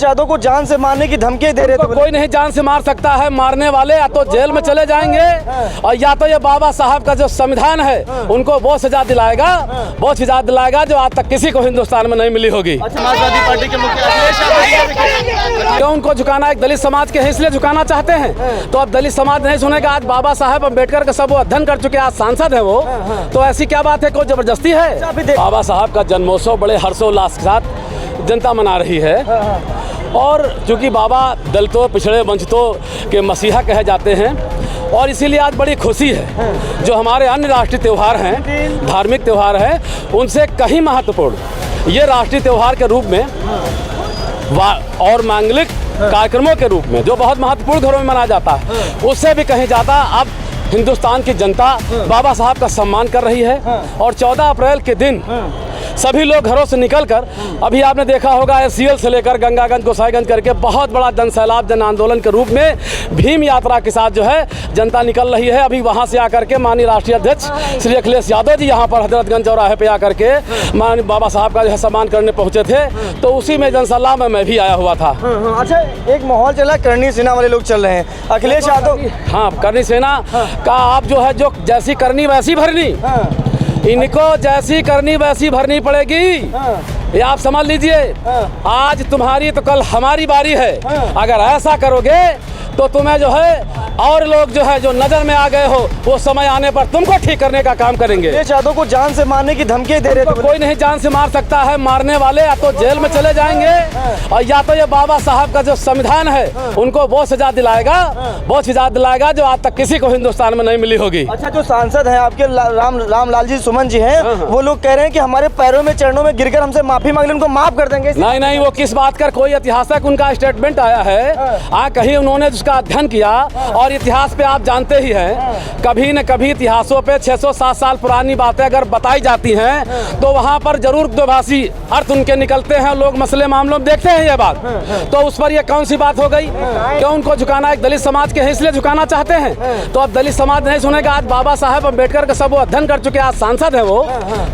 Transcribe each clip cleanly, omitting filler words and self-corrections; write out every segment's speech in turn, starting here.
यादव को जान से मारने की धमकी दे रहे थे। कोई नहीं जान से मार सकता है। मारने वाले या तो जेल में चले जाएंगे और या तो ये बाबा साहब का जो संविधान है उनको वो सजा दिलाएगा, वो सजा दिलाएगा जो आज तक किसी को हिंदुस्तान में नहीं मिली होगी। समाजवादी पार्टी के मुखिया अखिलेश यादव क्यों उनको झुकाना, एक दलित समाज के हैं इसलिए झुकाना चाहते हैं। तो अब दलित समाज नहीं सुनेगा। आज बाबा साहब अम्बेडकर का सब वो अध्ययन कर चुके, आज सांसद है वो, तो ऐसी क्या बात है, कोई जबरदस्ती है। बाबा साहब का जन्मोत्सव बड़े हर्षोल्लास के साथ जनता मना रही है और चूँकि बाबा दलितों, पिछड़े, वंचितों के मसीहा कहे जाते हैं और इसीलिए आज बड़ी खुशी है। जो हमारे अन्य राष्ट्रीय त्यौहार हैं, धार्मिक त्यौहार हैं, उनसे कहीं महत्वपूर्ण ये राष्ट्रीय त्यौहार के रूप में और मांगलिक कार्यक्रमों के रूप में जो बहुत महत्वपूर्ण घरों में मनाया जाता है, उससे भी कहीं ज़्यादा अब हिंदुस्तान की जनता बाबा साहब का सम्मान कर रही है। और 14 अप्रैल के दिन सभी लोग घरों से निकलकर, अभी आपने देखा होगा एससीएल से लेकर गंगागंज, गोसाईगंज करके बहुत बड़ा जन सैलाब, जन आंदोलन के रूप में भीम यात्रा के साथ जो है जनता निकल रही है। अभी वहां से आकर के माननीय राष्ट्रीय अध्यक्ष श्री अखिलेश यादव जी यहाँ पर हजरतगंज चौराहे पे आकर के माननीय बाबा साहब का जो है सम्मान करने पहुंचे थे, तो उसी में जनसैलाब में मैं भी आया हुआ था। अच्छा, एक माहौल चला, करनी सेना वाले लोग चल रहे हैं, अखिलेश यादव। हाँ, करनी सेना का आप जो है, जो जैसी करनी वैसी भरनी, इनको जैसी करनी वैसी भरनी पड़ेगी, ये आप समझ लीजिए। आज तुम्हारी तो कल हमारी बारी है। अगर ऐसा करोगे तो तुम्हें जो है और लोग जो है जो नजर में आ गए हो, वो समय आने पर तुमको ठीक करने का काम करेंगे। अखिलेश यादव को जान से मारने की धमकी दे रहे थे। कोई नहीं जान से मार सकता है। मारने वाले या तो जेल में चले जाएंगे और या तो ये बाबा साहब का जो संविधान है उनको वो सजा दिलाएगा, वो सजा दिलाएगा जो आज तक किसी को हिंदुस्तान में नहीं मिली होगी। अच्छा, जो सांसद है आपके रामलाल जी सुमन जी हैं, वो लोग कह रहे हैं कि हमारे पैरों में, चरणों में गिरकर हमसे माफी मांग ले, उनको माफ कर देंगे। नहीं नहीं, वो किस बात का, कोई ऐतिहासिक उनका स्टेटमेंट आया है, कहीं उन्होंने उसका अध्ययन किया। और इतिहास पे आप जानते ही हैं, कभी न कभी इतिहासों पे 600-7 साल पुरानी बातें अगर बताई जाती हैं तो वहाँ पर जरूर दोभाषी अर्थ उनके निकलते हैं। लोग मसले मामलों में देखते हैं ये बात, तो उस पर ये कौन सी बात हो गई। क्यों उनको झुकाना, एक दलित समाज के हैं इसलिए झुकाना चाहते हैं। तो अब दलित समाज नहीं सुनेगा। आज बाबा साहब अम्बेडकर का सब वो अध्ययन कर चुके, आज सांसद है वो,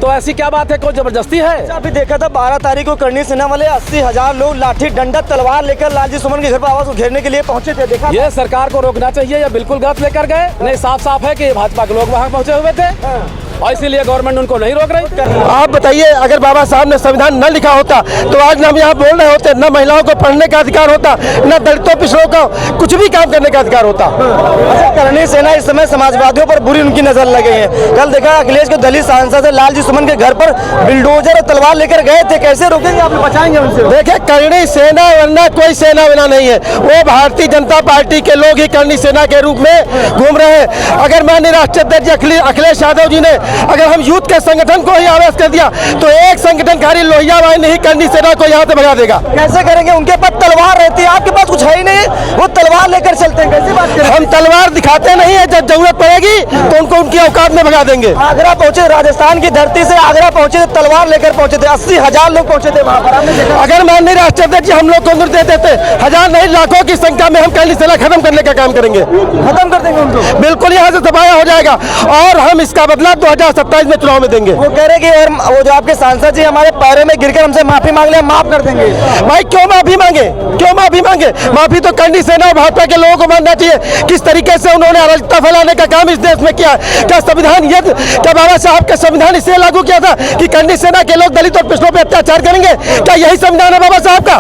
तो ऐसी क्या बात है, कोई जबरदस्ती है। अभी देखा था 12 तारीख को करनी सेना वाले 80,000 लोग लाठी डंडा तलवार लेकर लालजी सुमन के घर पर आवास को घेरने के लिए पहुंचे थे। देखा ये सरकार को रोकना चाहिए, या बिल्कुल गलत लेकर गए। नहीं, साफ साफ है कि भाजपा के लोग वहां पहुंचे हुए थे और इसीलिए गवर्नमेंट उनको नहीं रोक रही। आप बताइए, अगर बाबा साहब ने संविधान न लिखा होता तो आज न हम यहाँ बोल रहे होते, न महिलाओं को पढ़ने का अधिकार होता, न दलितों, पिछड़ों का कुछ भी काम करने का अधिकार होता। अच्छा, करनी सेना इस समय समाजवादियों पर बुरी उनकी नजर लग गई है। कल देखा अखिलेश के दलित सांसद लालजी सुमन के घर पर बिल्डोजर और तलवार लेकर गए थे, कैसे रोकेंगे आप, बचाएंगे उनसे? देखिए, करनी सेना वरना कोई सेना बना नहीं है, वो भारतीय जनता पार्टी के लोग ही करनी सेना के रूप में घूम रहे हैं। अगर माननीय राष्ट्रीय अध्यक्ष अखिलेश यादव जी ने, अगर हम यूथ के संगठन को ही आवेश कर दिया तो एक संगठनकारी लोहिया वाहिनी ही करनी सेना को यहाँ से भगा देगा। कैसे करेंगे? उनके पास तलवार रहती है, आपके पास कुछ है ही नहीं, वो तलवार लेकर चलते हैं, कैसे बात करें? हम तलवार दिखाते नहीं है, जब जरूरत पड़ेगी तो उनको उनकी औकात में भगा देंगे। आगरा पहुंचे, राजस्थान की धरती से आगरा पहुंचे, तलवार लेकर पहुंचे थे, 80,000 लोग पहुंचे थे वहां पर। अगर माननीय राष्ट्रीय अध्यक्ष हम लोग को निर्देश देते, 1000 नहीं लाखों की संख्या में हम करनी सेना खत्म करने का काम करेंगे, खत्म कर देंगे उनको, बिल्कुल यहाँ से सफाया हो जाएगा और हम इसका बदला 2027 में चुनाव में देंगे। वो कह रहे कि और वो जो आपके सांसद जी हमारे पैरों में गिरकर हमसे माफी मांग ले, माफ कर देंगे। भाई क्यों माफी मांगे, क्यों माफी मांगे? माफी तो करनी सेना और भाजपा के लोगों को मानना चाहिए। किस तरीके से उन्होंने अराजकता फैलाने का काम इस देश में किया। क्या संविधान, क्या बाबा साहब का संविधान इसलिए लागू किया था कि करनी सेना के लोग दलित और पिछड़ों पर अत्याचार करेंगे? क्या यही संविधान है बाबा साहब का?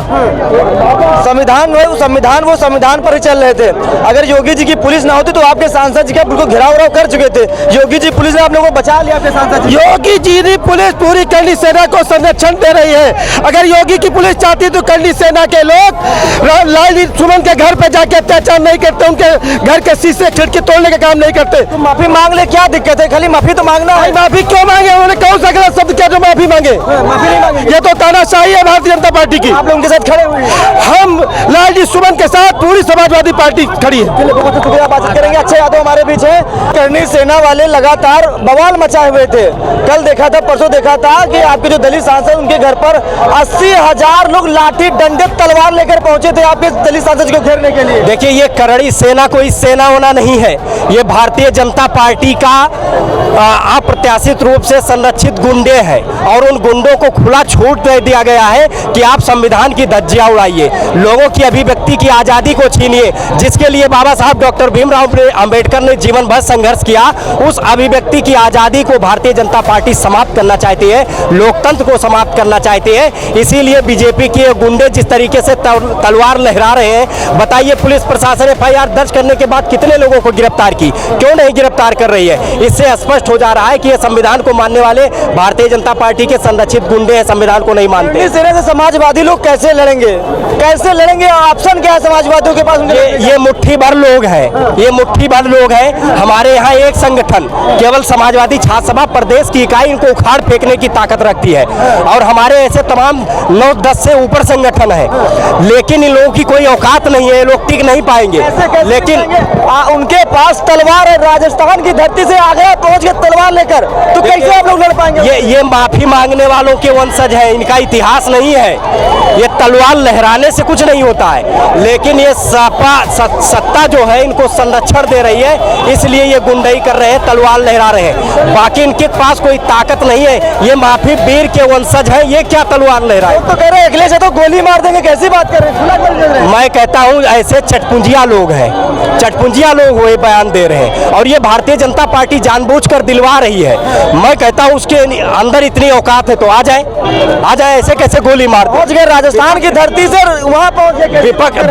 वो संविधान पर ही चल रहे थे। अगर योगी जी की पुलिस ना होती तो आपके सांसद जी का बिल्कुल घेराव कर चुके थे। योगी जी पुलिस ने आप लोगों को बचा लिया, आपके सांसद जी। योगी जी ने पुलिस पूरी करनी सेना को संरक्षण दे रही है। अगर योगी की पुलिस चाहती तो करनी सेना के लोग लालजी सुमन के घर पे जाके अत्याचार नहीं करते, उनके घर के शीशे खिड़की तोड़ने का काम नहीं करते। तो माफी मांग ले, क्या दिक्कत है? खाली माफी तो मांगना है। माफी क्यों मांगे? उन्होंने कौन सा गलत शब्द किया जो माफी मांगे? माफी नहीं मांगे। ये तो तानाशाही है भारतीय जनता पार्टी की। आप लोग उनके साथ खड़े हुए हैं। हम लालजी सुमन के साथ पूरी समाजवादी पार्टी खड़ी है। चलिए, बहुत शुक्रिया, बातचीत करेंगे। अक्षय यादव हमारे बीच है। करनी सेना वाले लगातार बवाल मचाए हुए थे। कल देखा था, परसों देखा था कि आपके जो दलित सांसद, उनके घर पर 80,000 लोग लाठी डंडे तलवार लेकर पहुंचे थे आपके दलित सांसद को घेरने के लिए। देखिए, ये करड़ी सेना कोई सेना होना नहीं है, ये भारतीय जनता पार्टी का अप्रत्याशित रूप से संरक्षित गुंडे हैं और उन गुंडों को खुला छूट दे दिया गया है कि आप संविधान की धज्जियां उड़ाइए, लोगों की अभिव्यक्ति की आज़ादी को छीनिए, जिसके लिए बाबा साहब डॉक्टर भीमराव अंबेडकर ने जीवन भर संघर्ष किया। उस अभिव्यक्ति की आज़ादी को भारतीय जनता पार्टी समाप्त करना चाहती है, लोकतंत्र को समाप्त करना चाहती है। इसीलिए बीजेपी के गुंडे जिस तरीके से तलवार लहरा रहे हैं, बताइए पुलिस प्रशासन FIR दर्ज करने के बाद कितने लोगों को गिरफ्तार की, क्यों नहीं गिरफ्तार कर रही है? इससे स्पष्ट हो जा रहा है कि ये संविधान को मानने वाले भारतीय जनता पार्टी के संरक्षित गुंडे हैं, संविधान को नहीं मानते। इस तरह से समाजवादी लोग कैसे लड़ेंगे, कैसे लड़ेंगे? ऑप्शन क्या है समाजवादियों के पास? ये मुट्ठी भर लोग हैं, ये मुट्ठी भर लोग हैं। हमारे यहाँ एक संगठन केवल समाजवादी छात्र सभा प्रदेश की इकाई इनको उखाड़ फेंकने की ताकत रखती है और हमारे ऐसे तमाम 9-10 से ऊपर संगठन है, लेकिन इन लोगों की कोई औकात नहीं है, ये लोग टिक नहीं पाएंगे। लेकिन उनके पास तलवार है, राजस्थान की धरती से आगरा पहुंच के तलवार लेकर, तो कैसे आप लोग लड़ पाएंगे? ये माफी मांगने वालों के वंशज है, इनका इतिहास नहीं है। ये तलवार लहराने से कुछ नहीं होता है, लेकिन ये सत्ता जो है इनको संरक्षण दे रही है, इसलिए ये गुंडई कर रहे हैं, तलवार लहरा रहे हैं। बाकी इनके पास कोई ताकत नहीं है, ये माफी वीर के वंशज है, ये क्या तलवार लहरा है? तो कह रहे हैं अखिलेश तो गोली मार देंगे, कैसी बात कर रहे हैं? मैं कहता हूँ ऐसे चटपुंजिया लोग हैं, चटपुंजिया लोग हुए बयान दे रहे हैं और ये भारतीय जनता पार्टी जानबूझकर दिलवा रही है। मैं कहता हूँ उसके अंदर इतनी औकात है तो आ जाए, ऐसे कैसे गोली मार पहुंच गए राजस्थान की धरती से वहां पहुंच गए।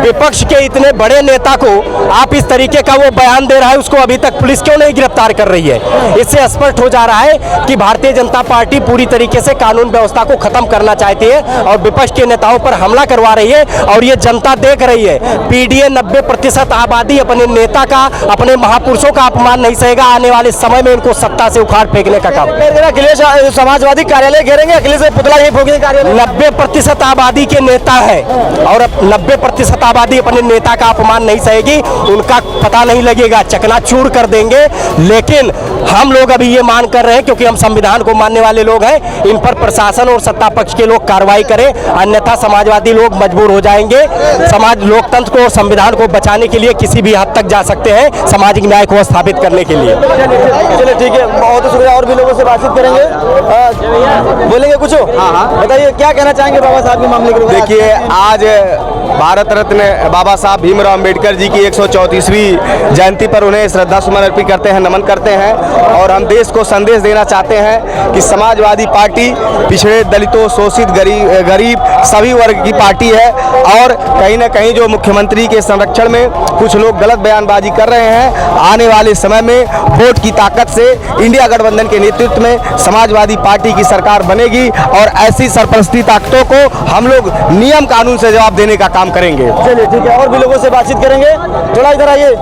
विपक्ष के इतने बड़े नेता को आप इस तरीके का वो बयान दे रहा है, उसको अभी तक पुलिस क्यों नहीं गिरफ्तार कर रही है? इससे स्पष्ट हो जा रहा है कि भारतीय जनता पार्टी पूरी तरीके से कानून व्यवस्था को खत्म करना चाहती है और विपक्ष के नेताओं पर हमला करवा रही है और ये जनता देख रही है। PDA 90% आबादी अपने नेता का, अपने महापुरुषों का अपमान नहीं सहेगा। आने वाले समय में इनको सत्ता से उखाड़ फेंकने का काम। अखिलेश समाजवादी कार्यालय घेरेंगे, अखिलेश पुतला यही फूकेंगे कार्यालय। 90% आबादी के नेता है और 90% आबादी अपने नेता का अपमान नहीं सहेगी, उनका पता नहीं लगेगा, चकनाचूर कर देंगे। लेकिन हम लोग अभी ये मान कर रहे हैं क्योंकि हम संविधान को मानने वाले लोग हैं, इन पर प्रशासन और सत्ता पक्ष के लोग कार्रवाई करें, अन्यथा समाजवादी लोग मजबूर हो जाएंगे। समाज लोकतंत्र को और संविधान को बचाने के लिए किसी भी हद तक जा सकते हैं, सामाजिक न्याय को स्थापित करने के लिए। चलिए ठीक है, बहुत शुक्रिया। और भी लोगों से बातचीत करेंगे, बोलेंगे कुछ? हाँ, बताइए क्या कहना चाहेंगे बाबा साहब के मामले को? देखिए, आज भारत रत्न बाबा साहब भीमराव अंबेडकर जी की 134वीं जयंती पर उन्हें श्रद्धा सुमन अर्पित करते हैं, नमन करते हैं और हम देश को संदेश देना चाहते हैं कि समाजवादी पार्टी पिछड़े, दलितों, शोषित, गरीब सभी वर्ग की पार्टी है और कहीं ना कहीं जो मुख्यमंत्री के संरक्षण में कुछ लोग गलत बयानबाजी कर रहे हैं, आने वाले समय में वोट की ताकत से इंडिया गठबंधन के नेतृत्व में समाजवादी पार्टी की सरकार बनेगी और ऐसी सरपरस्ती ताकतों को हम लोग नियम कानून से जवाब देने का काम करेंगे। चलिए ठीक है, और भी लोगों से बातचीत करेंगे। थोड़ा इधर आइए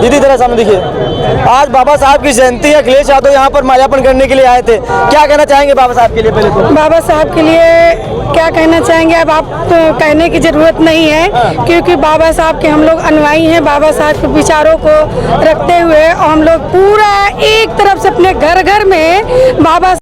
दीदी, इधर सामने देखिए। आज बाबा साहब की जयंती है, अखिलेश यादव यहाँ पर माल्यार्पण करने के लिए आए थे, क्या कहना चाहेंगे बाबा साहब के लिए? पहले तो बाबा साहब के लिए क्या कहना चाहेंगे, अब आप तो कहने की जरूरत नहीं है क्योंकि बाबा साहब के हम लोग अनुयायी हैं। बाबा साहब के विचारों को रखते हुए हम लोग पूरा एक तरफ से अपने घर घर में बाबा